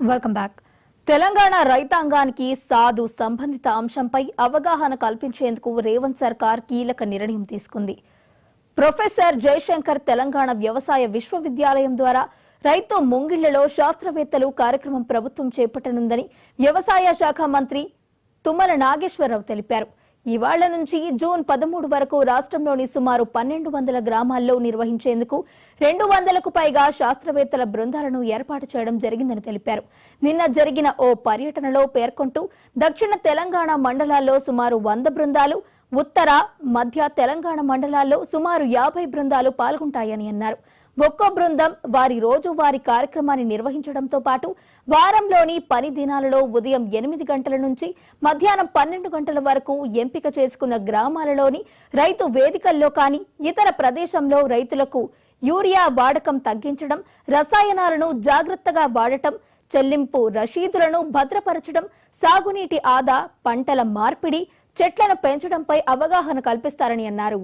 Welcome back. Telangana రైతాంగానికి సాధు సంబంధిత అంశంపై అవగాహన కల్పించేందుకు రేవంత్ సర్కార్ కీలక నిర్ణయం తీసుకుంది. ప్రొఫెసర్ జయశంకర్ తెలంగాణ వ్యవసాయ విశ్వవిద్యాలయం ద్వారా రైతు ముంగిళ్లలో శాస్త్రవేత్తలు కార్యక్రమం ప్రభుత్వం చేపట్టనుందని వ్యవసాయ శాఖ మంత్రి తుమ్మల నాగేశ్వరరావు తెలిపారు. ఇవాళ్ల నుంచి జూన్ 13 వరకు రాష్ట్రంలోని సుమారు 1200 గ్రామాల్లో నిర్వహించేందుకు 200కు పైగా శాస్త్రవేత్తల బృందాలను ఏర్పాటు చేయడం జరిగిందని తెలిపారు. నిన్న జరిగిన ఓ పర్యటనలో పేర్కొంటూ దక్షిణ తెలంగాణ మండలాల్లో సుమారు 100 బృందాలు, ఉత్తర, మధ్య తెలంగాణ మండలాల్లో సుమారు 50 బృందాలు పాల్గొంటాయని అన్నారు. ఒక్కో బృందం వారి రోజువారీ కార్యక్రమాన్ని నిర్వహించడంతో పాటు వారంలోని పని దినాలలో ఉదయం 8 గంటల నుంచి మధ్యాహ్నం 12 గంటల వరకు ఎంపిక చేసుకున్న గ్రామాలలోని రైతు వేదికల్లో కానీ ఇతర ప్రదేశంలో రైతులకు యూరియా వాడకం తగ్గించడం, రసాయనాలను జాగ్రత్తగా వాడటం, చెల్లింపు రసీదులను భద్రపరచడం, సాగునీటి ఆదా, పంటల మార్పిడి, చెట్లను పెంచడంపై అవగాహన కల్పిస్తారని అన్నారు.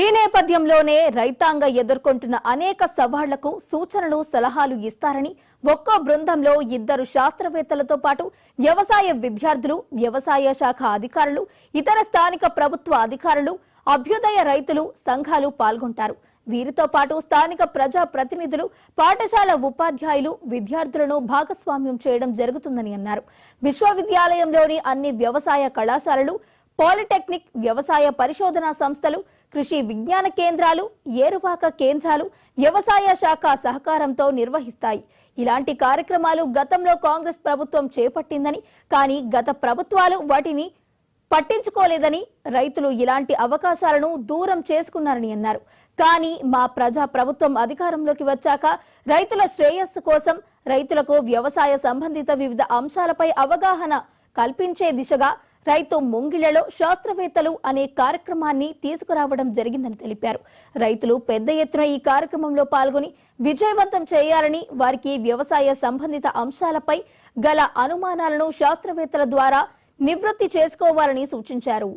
ఈ నేపథ్యంలోనే రైతాంగ ఎదుర్కొంటున్న అనేక సవాళ్లకు సూచనలు, సలహాలు ఇస్తారని, ఒక్కో బృందంలో 2 శాస్త్రవేత్తలతో పాటు వ్యవసాయ విద్యార్థులు, వ్యవసాయ శాఖ అధికారులు, ఇతర స్థానిక ప్రభుత్వ అధికారులు, అభ్యుదయ రైతులు, సంఘాలు పాల్గొంటారు. వీరితో పాటు స్థానిక ప్రజా ప్రతినిధులు, పాఠశాల ఉపాధ్యాయులు, విద్యార్థులను భాగస్వామ్యం చేయడం జరుగుతుందని అన్నారు. విశ్వవిద్యాలయంలోని అన్ని వ్యవసాయ కళాశాలలు, పాలిటెక్నిక్, వ్యవసాయ పరిశోధనా సంస్థలు, కృషి విజ్ఞాన కేంద్రాలు, ఏరువాక కేంద్రాలు వ్యవసాయ శాఖ సహకారంతో నిర్వహిస్తాయి. ఇలాంటి కార్యక్రమాలు గతంలో కాంగ్రెస్ ప్రభుత్వం చేపట్టిందని, కానీ గత ప్రభుత్వాలు వాటిని పట్టించుకోలేదని, రైతులు ఇలాంటి అవకాశాలను దూరం చేసుకున్నారని అన్నారు. కానీ మా ప్రజా ప్రభుత్వం అధికారంలోకి వచ్చాక రైతుల శ్రేయస్సు కోసం రైతులకు వ్యవసాయ సంబంధిత వివిధ అంశాలపై అవగాహన కల్పించే దిశగా రైతు ముంగిళ్లలో శాస్త్రవేత్తలు అనే కార్యక్రమాన్ని తీసుకురావడం జరిగిందని తెలిపారు. రైతులు పెద్ద ఎత్తున ఈ కార్యక్రమంలో పాల్గొని విజయవంతం చేయాలని, వారికి వ్యవసాయ సంబంధిత అంశాలపై గల అనుమానాలను శాస్త్రవేత్తల ద్వారా నివృత్తి చేసుకోవాలని సూచించారు.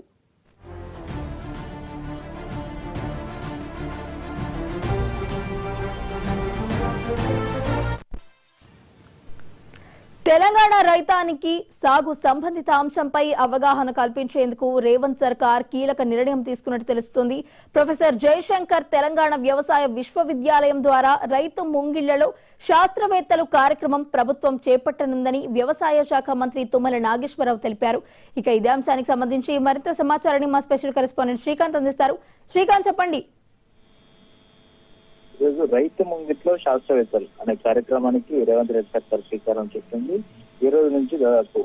తెలంగాణ రైతానికి సాగు సంబంధిత అంశంపై అవగాహన కల్పించేందుకు రేవంత్ సర్కార్ కీలక నిర్ణయం తీసుకున్నట్టు తెలుస్తోంది. ప్రొఫెసర్ జయశంకర్ తెలంగాణ వ్యవసాయ విశ్వవిద్యాలయం ద్వారా రైతు ముంగిళ్లలో శాస్త్రవేత్తలు కార్యక్రమం ప్రభుత్వం చేపట్టనుందని వ్యవసాయ శాఖ మంత్రి తుమ్మల నాగేశ్వరరావు తెలిపారు. ఇక ఇదే అంశానికి సంబంధించి మరింత సమాచారాన్ని మా స్పెషల్ కరెస్పాండెంట్ శ్రీకాంత్ అందిస్తారు. శ్రీకాంత్, చెప్పండి. ఈరోజు రైతు ముంగిట్లో శాస్త్రవేత్తలు అనే కార్యక్రమానికి రేవంత్ రెడ్డి సర్కార్ శ్రీకారం చుట్టింది. ఈ రోజు నుంచి దాదాపు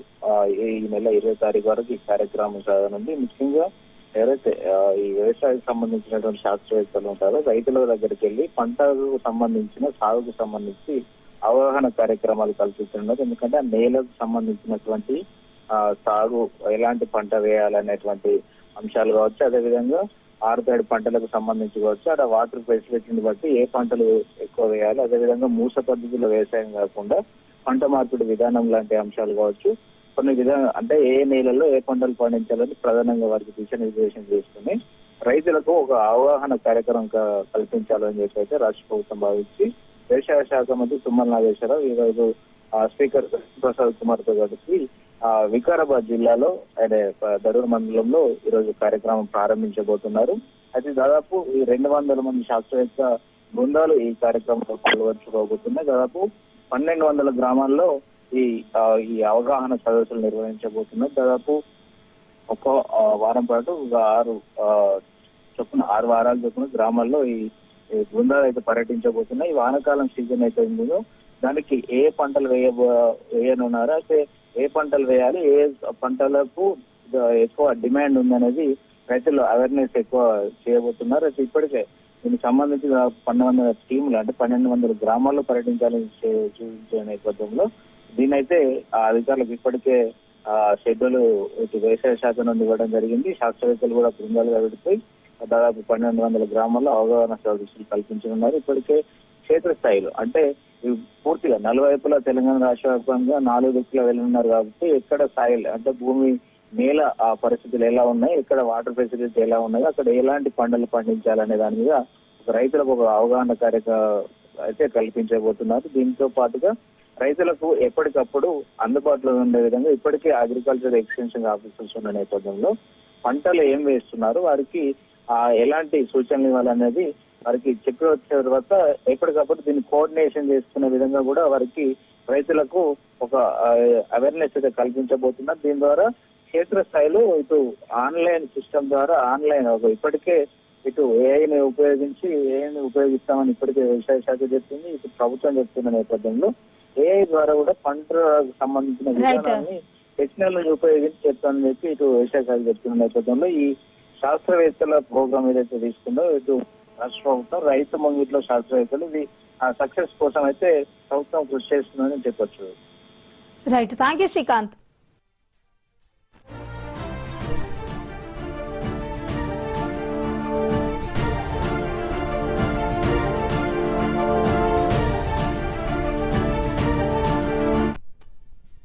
ఈ నెల 20వ తారీఖు వరకు ఈ కార్యక్రమం సాగనుంది. ముఖ్యంగా ఎవరైతే ఈ వ్యవసాయానికి సంబంధించినటువంటి శాస్త్రవేత్తలు ఉంటారో రైతుల దగ్గరికి వెళ్లి పంటకు సంబంధించిన సాగుకు సంబంధించి అవగాహన కార్యక్రమాలు కల్పిస్తున్నారు. ఎందుకంటే ఆ నేలకు సంబంధించినటువంటి సాగు, ఎలాంటి పంట వేయాలనేటువంటి అంశాలు కావచ్చు, అదేవిధంగా ఆరుతడి పంటలకు సంబంధించి కావచ్చు, అక్కడ వాటర్ ఫెసిలిటీని బట్టి ఏ పంటలు ఎక్కువ వేయాలి, అదేవిధంగా మూస పద్ధతిలో వ్యవసాయం కాకుండా పంట మార్పిడి విధానం లాంటి అంశాలు కావచ్చు, కొన్ని అంటే ఏ నేలలో ఏ పంటలు పండించాలని ప్రధానంగా వారికి దిశానిర్దేశం చేసుకుని రైతులకు ఒక అవగాహన కార్యక్రమం కల్పించాలని చెప్పి అయితే రాష్ట్ర ప్రభుత్వం భావించి వ్యవసాయ శాఖ మంత్రి తుమ్మల నాగేశ్వరరావు ఈరోజు స్పీకర్ ప్రసాద్ కుమార్ తో కలిసి వికారాబాద్ జిల్లాలో ఆయన దరూర్ మండలంలో ఈరోజు కార్యక్రమం ప్రారంభించబోతున్నారు. అయితే దాదాపు ఈ 200 మంది శాస్త్రవేత్త బృందాలు ఈ కార్యక్రమంలో పాల్గొనబోతున్నాయి. దాదాపు 1200 గ్రామాల్లో ఈ అవగాహన సదస్సులు నిర్వహించబోతున్నారు. దాదాపు ఒక వారం పాటు 6 వారాల చొప్పున గ్రామాల్లో ఈ బృందాలు అయితే పర్యటించబోతున్నాయి. ఈ వానాకాలం సీజన్ అయితే ఉందో దానికి ఏ పంటలు వేయనున్నారో, అయితే ఏ పంటలు వేయాలి, ఏ పంటలకు ఎక్కువ డిమాండ్ ఉందనేది రైతులు అవేర్నెస్ ఎక్కువ చేయబోతున్నారు. అయితే ఇప్పటికే దీనికి సంబంధించి 1200 టీములు అంటే 1200 గ్రామాల్లో పర్యటించాలని చూపించే నేపథ్యంలో దీనైతే అధికారులకు ఇప్పటికే షెడ్యూల్ వ్యవసాయ శాఖ నుండి ఇవ్వడం జరిగింది. శాస్త్రవేత్తలు కూడా బృందాలుగా విడిపోయి దాదాపు 1200 గ్రామాల్లో అవగాహన సదస్సులు కల్పించనున్నారు. ఇప్పటికే క్షేత్రస్థాయిలో అంటే పూర్తిగా నలువైపులా తెలంగాణ రాష్ట్ర వ్యాప్తంగా 4 దిక్కుల వెళ్ళున్నారు కాబట్టి ఎక్కడ సాయిల్ అంటే భూమి నేల ఆ పరిస్థితులు ఎలా ఉన్నాయి, ఎక్కడ వాటర్ ఫెసిలిటీ ఎలా ఉన్నాయి, అక్కడ ఎలాంటి పంటలు పండించాలనే దాని మీద రైతులకు ఒక అవగాహన అయితే కల్పించబోతున్నారు. దీంతో పాటుగా రైతులకు ఎప్పటికప్పుడు అందుబాటులో ఉండే విధంగా ఇప్పటికే అగ్రికల్చర్ ఎక్స్టెన్షన్ ఆఫీసర్స్ ఉన్న నేపథ్యంలో పంటలు ఏం వేస్తున్నారు, వారికి ఎలాంటి సూచనలు ఇవ్వాలనేది వారికి చెప్పి వచ్చిన తర్వాత ఎప్పటికప్పుడు దీన్ని కోఆర్డినేషన్ చేసుకునే విధంగా కూడా వారికి రైతులకు ఒక అవేర్నెస్ అయితే కల్పించబోతున్నారు. దీని ద్వారా క్షేత్రస్థాయిలో ఇటు ఆన్లైన్ సిస్టమ్ ద్వారా ఇప్పటికే ఇటు ఏఐని ఉపయోగిస్తామని ఇప్పటికే వ్యవసాయ శాఖ చెప్తుంది, ఇటు ప్రభుత్వం చెప్తున్న నేపథ్యంలో ఏఐ ద్వారా కూడా పంటకు సంబంధించిన విధానాన్ని టెక్నాలజీ ఉపయోగించి చెప్తానని చెప్పి ఇటు వ్యవసాయ శాఖ చెప్తున్న నేపథ్యంలో ఈ శాస్త్రవేత్తల ప్రోగ్రామ్ ఏదైతే తీసుకుందో ఇటు రాష్ట్ర ప్రభుత్వం రైతు ముంగిట్లో శాస్త్రవేత్తలు ఇది సక్సెస్ కోసం అయితే ప్రభుత్వం కృషి చేస్తుందని చెప్పొచ్చు. Right, thank you Srikanth.